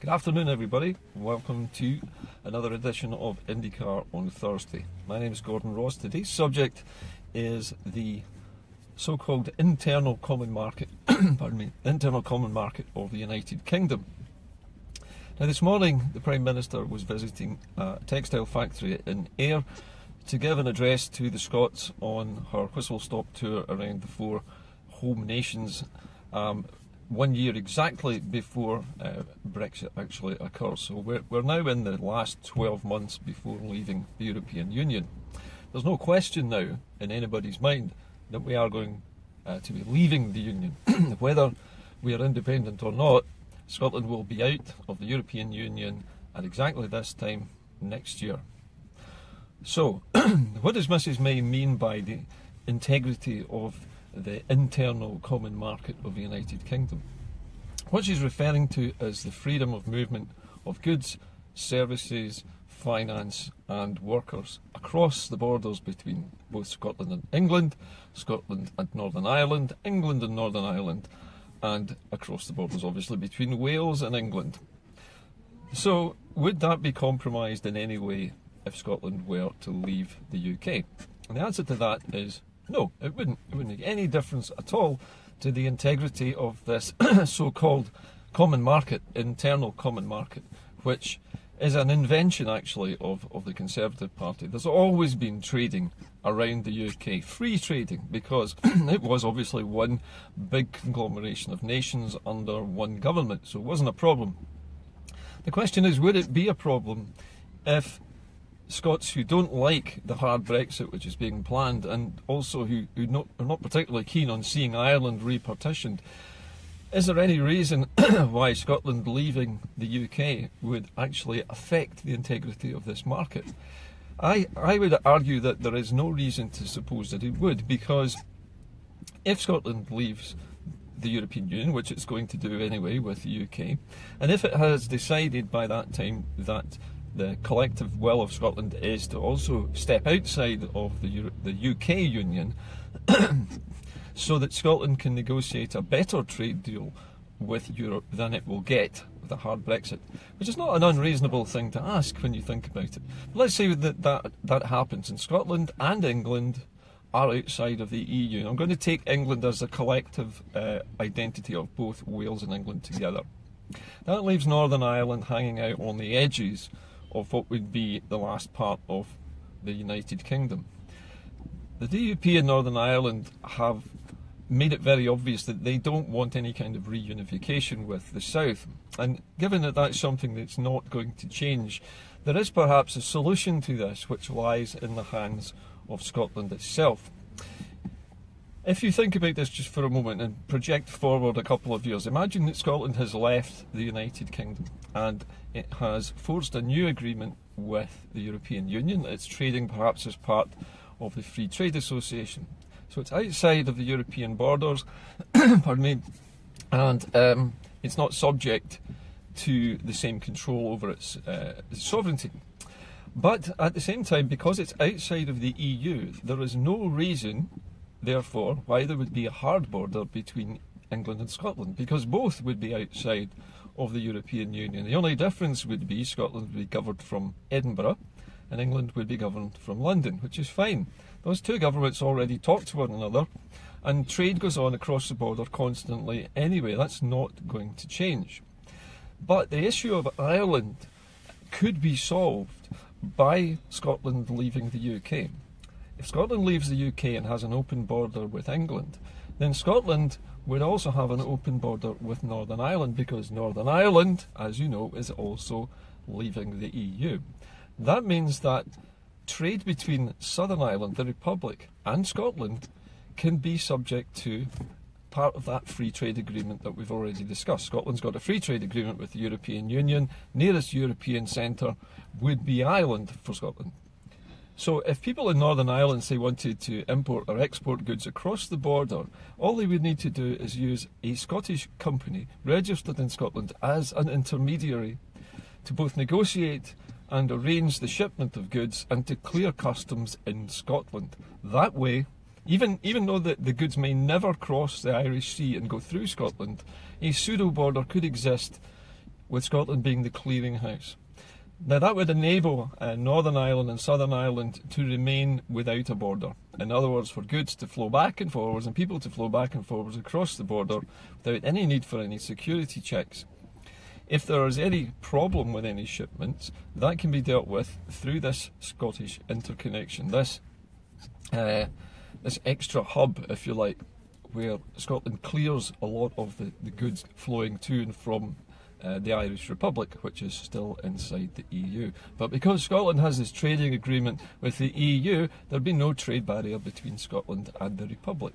Good afternoon, everybody. Welcome to another edition of Indycar on Thursday. My name is Gordon Ross. Today's subject is the so-called internal common market, internal common market of the United Kingdom. Now, this morning, the Prime Minister was visiting a textile factory in Ayr to give an address to the Scots on her whistle-stop tour around the four home nations. 1 year exactly before Brexit actually occurs. So we're now in the last 12 months before leaving the European Union. There's no question now in anybody's mind that we are going to be leaving the Union. Whether we are independent or not, Scotland will be out of the European Union at exactly this time next year. So, what does Mrs May mean by the integrity of the internal common market of the United Kingdom? What she's referring to is the freedom of movement of goods, services, finance and workers across the borders between both Scotland and England, Scotland and Northern Ireland, England and Northern Ireland, and across the borders obviously between Wales and England. So would that be compromised in any way if Scotland were to leave the UK? And the answer to that is no, it wouldn't. It wouldn't make any difference at all to the integrity of this so-called common market, internal common market, which is an invention actually of the Conservative Party. There's always been trading around the UK, free trading, because it was obviously one big conglomeration of nations under one government, so it wasn't a problem. The question is, would it be a problem if Scots who don't like the hard Brexit which is being planned, and also who are not particularly keen on seeing Ireland repartitioned, is there any reason why Scotland leaving the UK would actually affect the integrity of this market? I would argue that there is no reason to suppose that it would, because if Scotland leaves the European Union, which it's going to do anyway with the UK, and if it has decided by that time that the collective will of Scotland is to also step outside of the UK Union so that Scotland can negotiate a better trade deal with Europe than it will get with a hard Brexit, which is not an unreasonable thing to ask when you think about it. But let's say that happens and Scotland and England are outside of the EU. I'm going to take England as a collective identity of both Wales and England together. That leaves Northern Ireland hanging out on the edges of what would be the last part of the United Kingdom. The DUP in Northern Ireland have made it very obvious that they don't want any kind of reunification with the South, and given that that's something that's not going to change, there is perhaps a solution to this which lies in the hands of Scotland itself. If you think about this just for a moment and project forward a couple of years, imagine that Scotland has left the United Kingdom and it has forged a new agreement with the European Union. It's trading perhaps as part of the Free Trade Association. So it's outside of the European borders, pardon me, and it's not subject to the same control over its sovereignty. But at the same time, because it's outside of the EU, there is no reason therefore why there would be a hard border between England and Scotland, because both would be outside of the European Union. The only difference would be Scotland would be governed from Edinburgh and England would be governed from London, which is fine. Those two governments already talk to one another and trade goes on across the border constantly anyway. That's not going to change. But the issue of Ireland could be solved by Scotland leaving the UK. If Scotland leaves the UK and has an open border with England, then Scotland would also have an open border with Northern Ireland, because Northern Ireland, as you know, is also leaving the EU. That means that trade between Southern Ireland, the Republic, and Scotland can be subject to part of that free trade agreement that we've already discussed. Scotland's got a free trade agreement with the European Union. Nearest European centre would be Ireland for Scotland. So if people in Northern Ireland, say, wanted to import or export goods across the border, all they would need to do is use a Scottish company registered in Scotland as an intermediary to both negotiate and arrange the shipment of goods and to clear customs in Scotland. That way, even though the goods may never cross the Irish Sea and go through Scotland, a pseudo border could exist with Scotland being the clearinghouse. Now that would enable Northern Ireland and Southern Ireland to remain without a border. In other words, for goods to flow back and forwards and people to flow back and forwards across the border without any need for any security checks. If there is any problem with any shipments, that can be dealt with through this Scottish interconnection, this extra hub, if you like, where Scotland clears a lot of the goods flowing to and from the Irish Republic, which is still inside the EU. But because Scotland has this trading agreement with the EU, there'd be no trade barrier between Scotland and the Republic.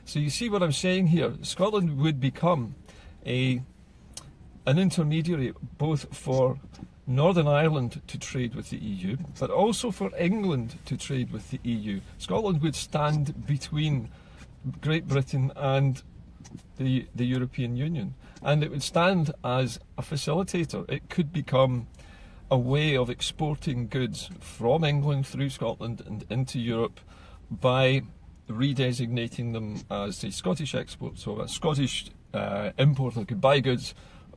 So you see what I'm saying here? Scotland would become an intermediary both for Northern Ireland to trade with the EU, but also for England to trade with the EU. Scotland would stand between Great Britain and the European Union, and it would stand as a facilitator. It could become a way of exporting goods from England through Scotland and into Europe by redesignating them as a Scottish export. So a Scottish importer could buy goods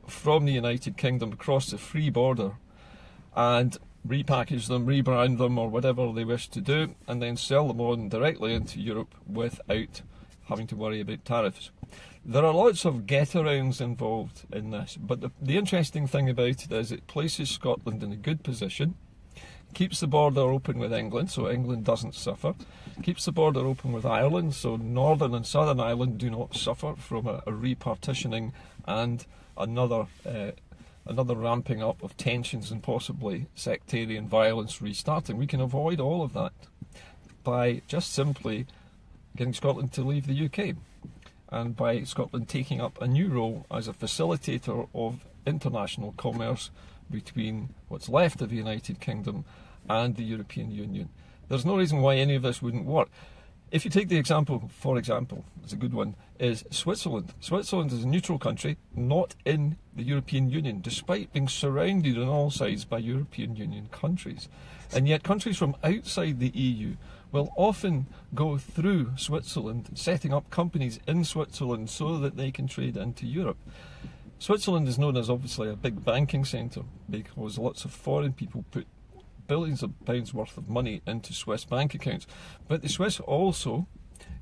from the United Kingdom across the free border and repackage them, rebrand them, or whatever they wish to do, and then sell them on directly into Europe without having to worry about tariffs. There are lots of get-arounds involved in this, but the interesting thing about it is it places Scotland in a good position, keeps the border open with England so England doesn't suffer, keeps the border open with Ireland so Northern and Southern Ireland do not suffer from a repartitioning and another ramping up of tensions and possibly sectarian violence restarting. We can avoid all of that by just simply getting Scotland to leave the UK, and by Scotland taking up a new role as a facilitator of international commerce between what's left of the United Kingdom and the European Union. There's no reason why any of this wouldn't work. If you take the example, for example, it's a good one, is Switzerland. Switzerland is a neutral country, not in the European Union, despite being surrounded on all sides by European Union countries. And yet countries from outside the EU will often go through Switzerland, setting up companies in Switzerland so that they can trade into Europe. Switzerland is known as obviously a big banking centre because lots of foreign people put billions of pounds worth of money into Swiss bank accounts. But the Swiss also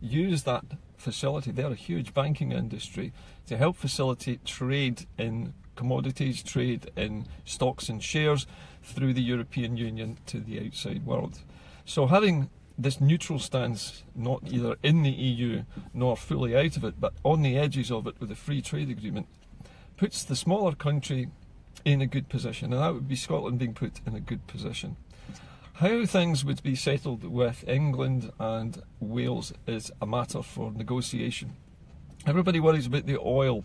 use that facility, they're a huge banking industry, to help facilitate trade in commodities, trade in stocks and shares through the European Union to the outside world. So having this neutral stance, not either in the EU nor fully out of it, but on the edges of it with a free trade agreement, puts the smaller country in a good position, and that would be Scotland being put in a good position. How things would be settled with England and Wales is a matter for negotiation. Everybody worries about the oil,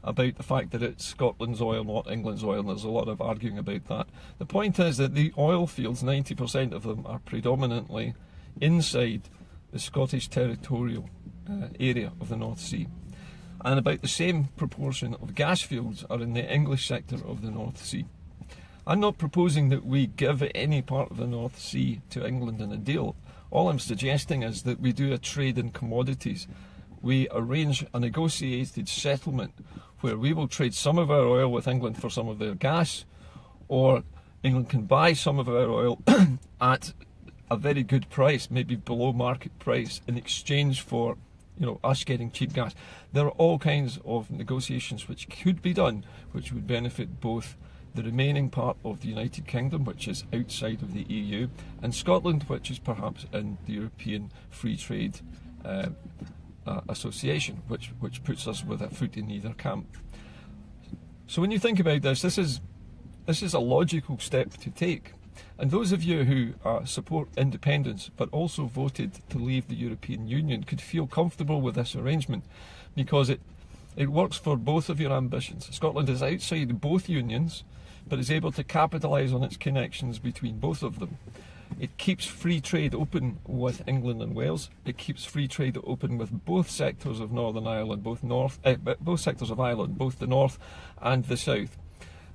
about the fact that it's Scotland's oil, not England's oil, and there's a lot of arguing about that. The point is that the oil fields, 90% of them, are predominantly inside the Scottish territorial area of the North Sea. And about the same proportion of gas fields are in the English sector of the North Sea. I'm not proposing that we give any part of the North Sea to England in a deal. All I'm suggesting is that we do a trade in commodities. We arrange a negotiated settlement where we will trade some of our oil with England for some of their gas, or England can buy some of our oil at a very good price, maybe below market price, in exchange for us getting cheap gas. There are all kinds of negotiations which could be done, which would benefit both the remaining part of the United Kingdom, which is outside of the EU, and Scotland, which is perhaps in the European Free Trade Association, which puts us with a foot in either camp. So when you think about this is a logical step to take. And those of you who support independence but also voted to leave the European Union could feel comfortable with this arrangement because it works for both of your ambitions. Scotland is outside both unions but is able to capitalise on its connections between both of them. It keeps free trade open with England and Wales. It keeps free trade open with both sectors of Northern Ireland, both sectors of Ireland, both the north and the south.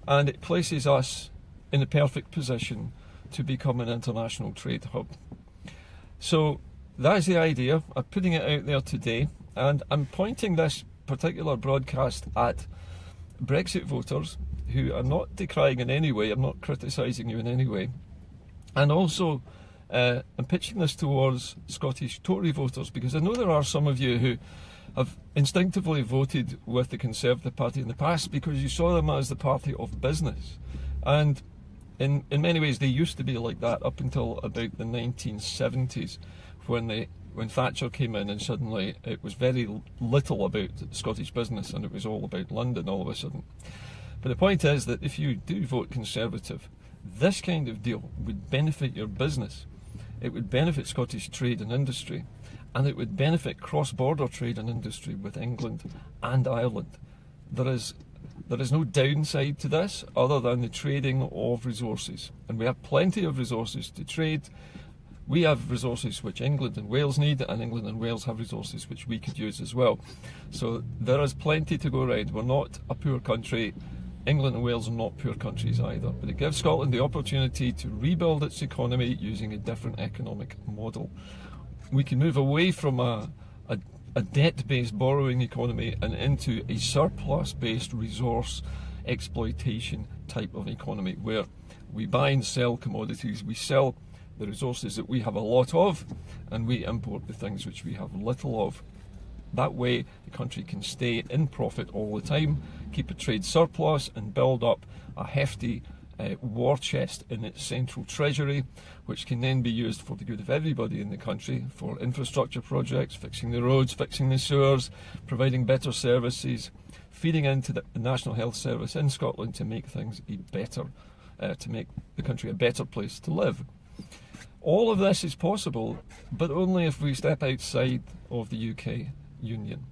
And it places us in a perfect position to become an international trade hub. So that's the idea. I'm putting it out there today, and I'm pointing this particular broadcast at Brexit voters who are not decrying in any way, I'm not criticising you in any way, and also I'm pitching this towards Scottish Tory voters, because I know there are some of you who have instinctively voted with the Conservative Party in the past because you saw them as the party of business. And in many ways they used to be like that up until about the 1970s, when Thatcher came in and suddenly it was very little about Scottish business and it was all about London all of a sudden. But the point is that if you do vote Conservative, this kind of deal would benefit your business. It would benefit Scottish trade and industry, and it would benefit cross-border trade and industry with England and Ireland. There is no downside to this other than the trading of resources, and we have plenty of resources to trade. We have resources which England and Wales need, and England and Wales have resources which we could use as well. So there is plenty to go around. We're not a poor country. England and Wales are not poor countries either, but it gives Scotland the opportunity to rebuild its economy using a different economic model. We can move away from a debt-based borrowing economy and into a surplus-based resource exploitation type of economy, where we buy and sell commodities, we sell the resources that we have a lot of, and we import the things which we have little of. That way the country can stay in profit all the time, keep a trade surplus and build up a hefty war chest in its central treasury, which can then be used for the good of everybody in the country, for infrastructure projects, fixing the roads, fixing the sewers, providing better services, feeding into the National Health Service in Scotland to make things to make the country a better place to live. All of this is possible, but only if we step outside of the UK Union.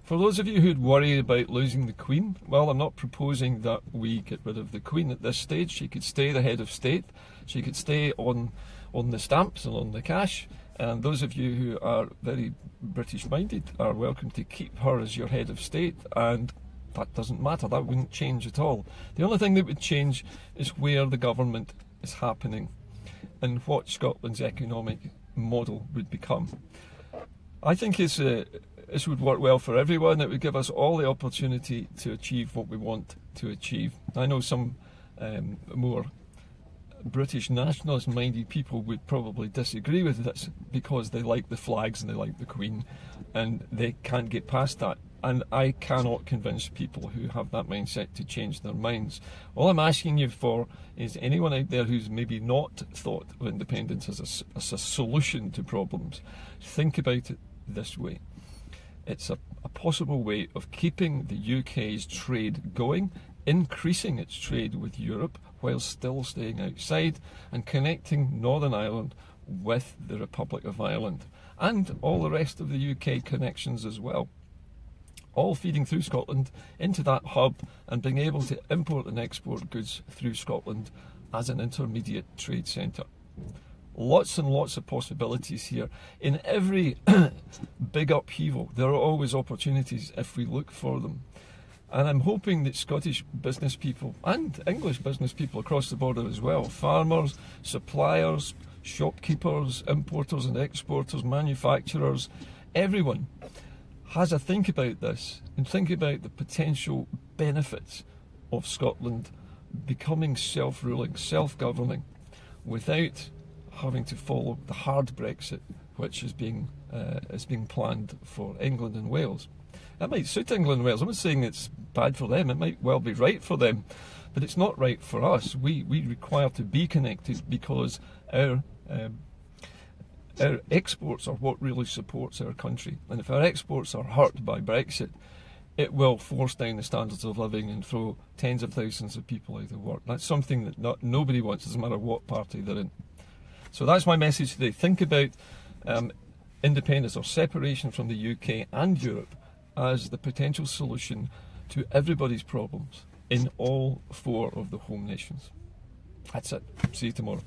For those of you who'd worry about losing the Queen, well, I'm not proposing that we get rid of the Queen at this stage. She could stay the head of state, she could stay on the stamps and on the cash, and those of you who are very British-minded are welcome to keep her as your head of state, and that doesn't matter, that wouldn't change at all. The only thing that would change is where the government is happening and what Scotland's economic model would become. I think this would work well for everyone. It would give us all the opportunity to achieve what we want to achieve. I know some more British nationalist-minded people would probably disagree with this because they like the flags and they like the Queen, and they can't get past that. And I cannot convince people who have that mindset to change their minds. All I'm asking you for is anyone out there who's maybe not thought of independence as a solution to problems, think about it this way. It's a possible way of keeping the UK's trade going, increasing its trade with Europe while still staying outside, and connecting Northern Ireland with the Republic of Ireland and all the rest of the UK connections as well. All feeding through Scotland into that hub and being able to import and export goods through Scotland as an intermediate trade centre. Lots and lots of possibilities here. In every big upheaval, there are always opportunities if we look for them. And I'm hoping that Scottish business people and English business people across the border as well, farmers, suppliers, shopkeepers, importers and exporters, manufacturers, everyone has a think about this and think about the potential benefits of Scotland becoming self-ruling, self-governing, without having to follow the hard Brexit which is being planned for England and Wales. That might suit England and Wales. I'm not saying it's bad for them, it might well be right for them, but it's not right for us. We require to be connected because our exports are what really supports our country, and if our exports are hurt by Brexit, it will force down the standards of living and throw tens of thousands of people out of work. That's something that nobody wants, doesn't matter what party they're in. So that's my message today. Think about independence or separation from the UK and Europe as the potential solution to everybody's problems in all four of the home nations. That's it. See you tomorrow.